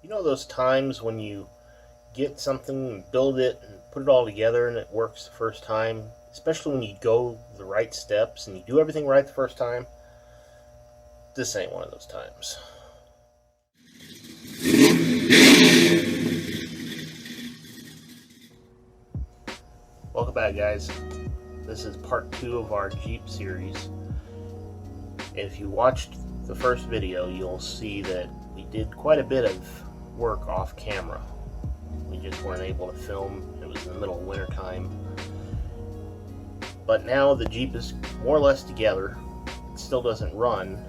You know those times when you get something and build it and put it all together and it works the first time, especially when you go the right steps and you do everything right the first time? This ain't one of those times. Welcome back, guys. This is part 2 of our Jeep series. If you watched the first video, you'll see that we did quite a bit of work off camera. We just weren't able to film. It was in the middle of winter time. But now the Jeep is more or less together. It still doesn't run,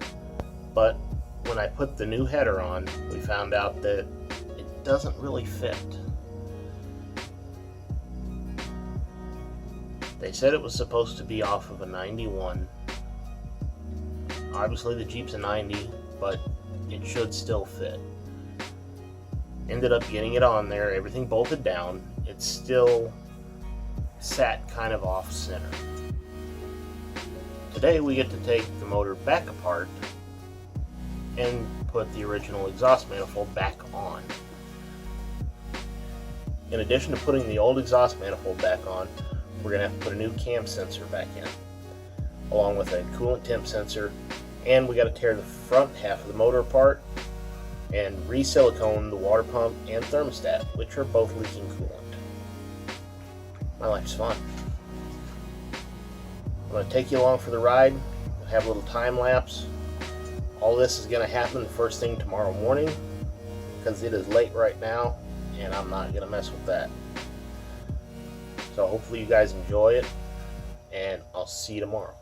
but when I put the new header on, we found out that it doesn't really fit. They said it was supposed to be off of a 91. Obviously the Jeep's a 90, but it should still fit. Ended up getting it on there, everything bolted down. It still sat kind of off center. Today we get to take the motor back apart and put the original exhaust manifold back on. In addition to putting the old exhaust manifold back on, we're going to have to put a new cam sensor back in, along with a coolant temp sensor, and we got to tear the front half of the motor apart and re-silicone the water pump and thermostat, which are both leaking coolant. My life's fun. I'm going to take you along for the ride, have a little time lapse. All this is going to happen the first thing tomorrow morning, because it is late right now, and I'm not going to mess with that. So hopefully you guys enjoy it, and I'll see you tomorrow.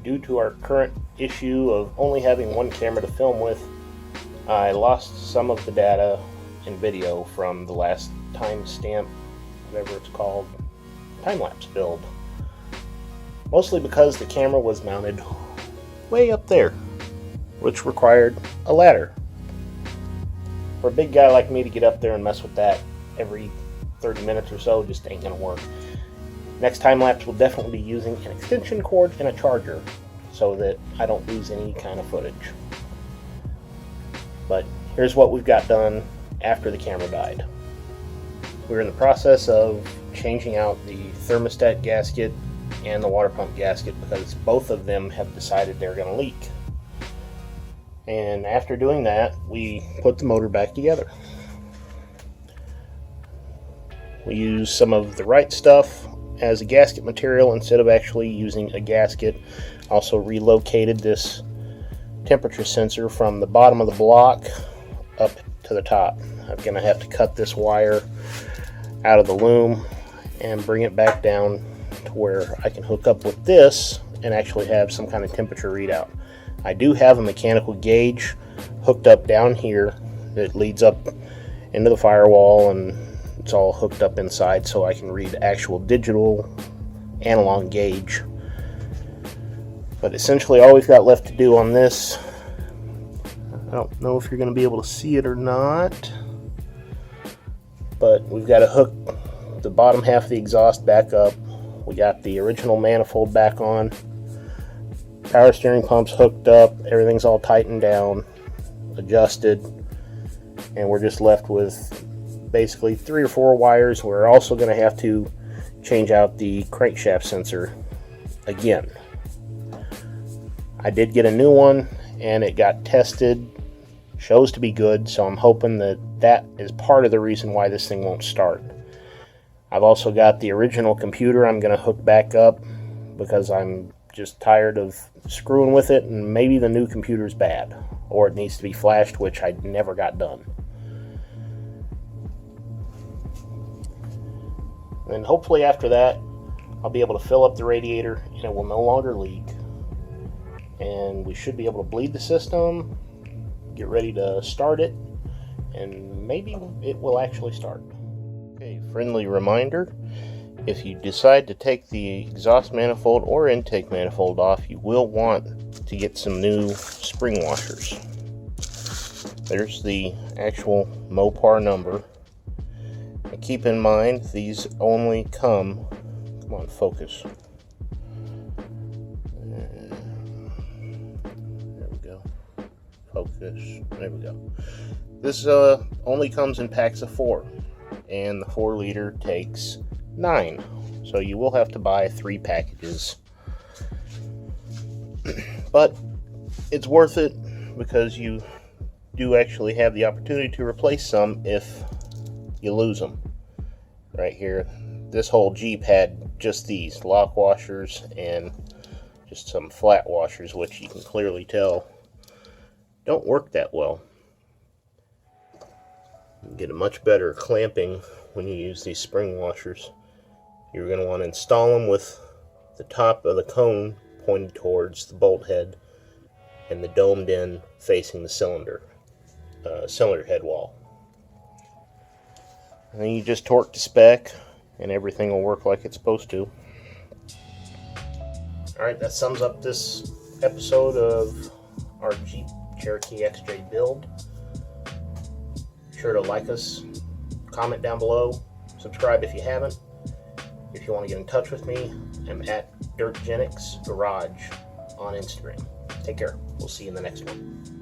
Due to our current issue of only having one camera to film with, I lost some of the data and video from the last timestamp, whatever it's called, time-lapse build. Mostly because the camera was mounted way up there, which required a ladder. For a big guy like me to get up there and mess with that every 30 minutes or so just ain't gonna work. Next time-lapse will definitely be using an extension cord and a charger so that I don't lose any kind of footage. But here's what we've got done after the camera died. We're in the process of changing out the thermostat gasket and the water pump gasket because both of them have decided they're going to leak. And after doing that, we put the motor back together. We use some of the right stuff as a gasket material instead of actually using a gasket. Also relocated this temperature sensor from the bottom of the block up to the top. I'm going to have to cut this wire out of the loom and bring it back down to where I can hook up with this and actually have some kind of temperature readout. I do have a mechanical gauge hooked up down here that leads up into the firewall, and it's all hooked up inside so I can read actual digital analog gauge. But essentially all we've got left to do on this, I don't know if you're going to be able to see it or not, but we've got to hook the bottom half of the exhaust back up. We got the original manifold back on, power steering pump's hooked up, everything's all tightened down, adjusted, and we're just left with basically 3 or 4 wires. We're also going to have to change out the crankshaft sensor again. I did get a new one and it got tested, shows to be good, so I'm hoping that that is part of the reason why this thing won't start. I've also got the original computer I'm going to hook back up because I'm just tired of screwing with it, and maybe the new computer's bad or it needs to be flashed, which I never got done. And hopefully after that I'll be able to fill up the radiator and it will no longer leak, and we should be able to bleed the system, get ready to start it, and maybe it will actually start. Okay, friendly reminder, if you decide to take the exhaust manifold or intake manifold off, you will want to get some new spring washers. There's the actual Mopar number. And keep in mind, these only come on, focus. There we go. focus. There we go. This only comes in packs of 4, and the 4-liter takes 9. So you will have to buy 3 packages. But it's worth it because you do actually have the opportunity to replace some if you lose them. Right here, this whole Jeep had just these lock washers and just some flat washers, which you can clearly tell don't work that well. You get a much better clamping when you use these spring washers. You're going to want to install them with the top of the cone pointed towards the bolt head and the domed end facing the cylinder head wall. And then you just torque to spec and everything will work like it's supposed to. Alright, that sums up this episode of our Jeep Cherokee XJ build. Be sure to like us, comment down below, subscribe if you haven't. If you want to get in touch with me, I'm at DirtGenixGarage on Instagram. Take care. We'll see you in the next one.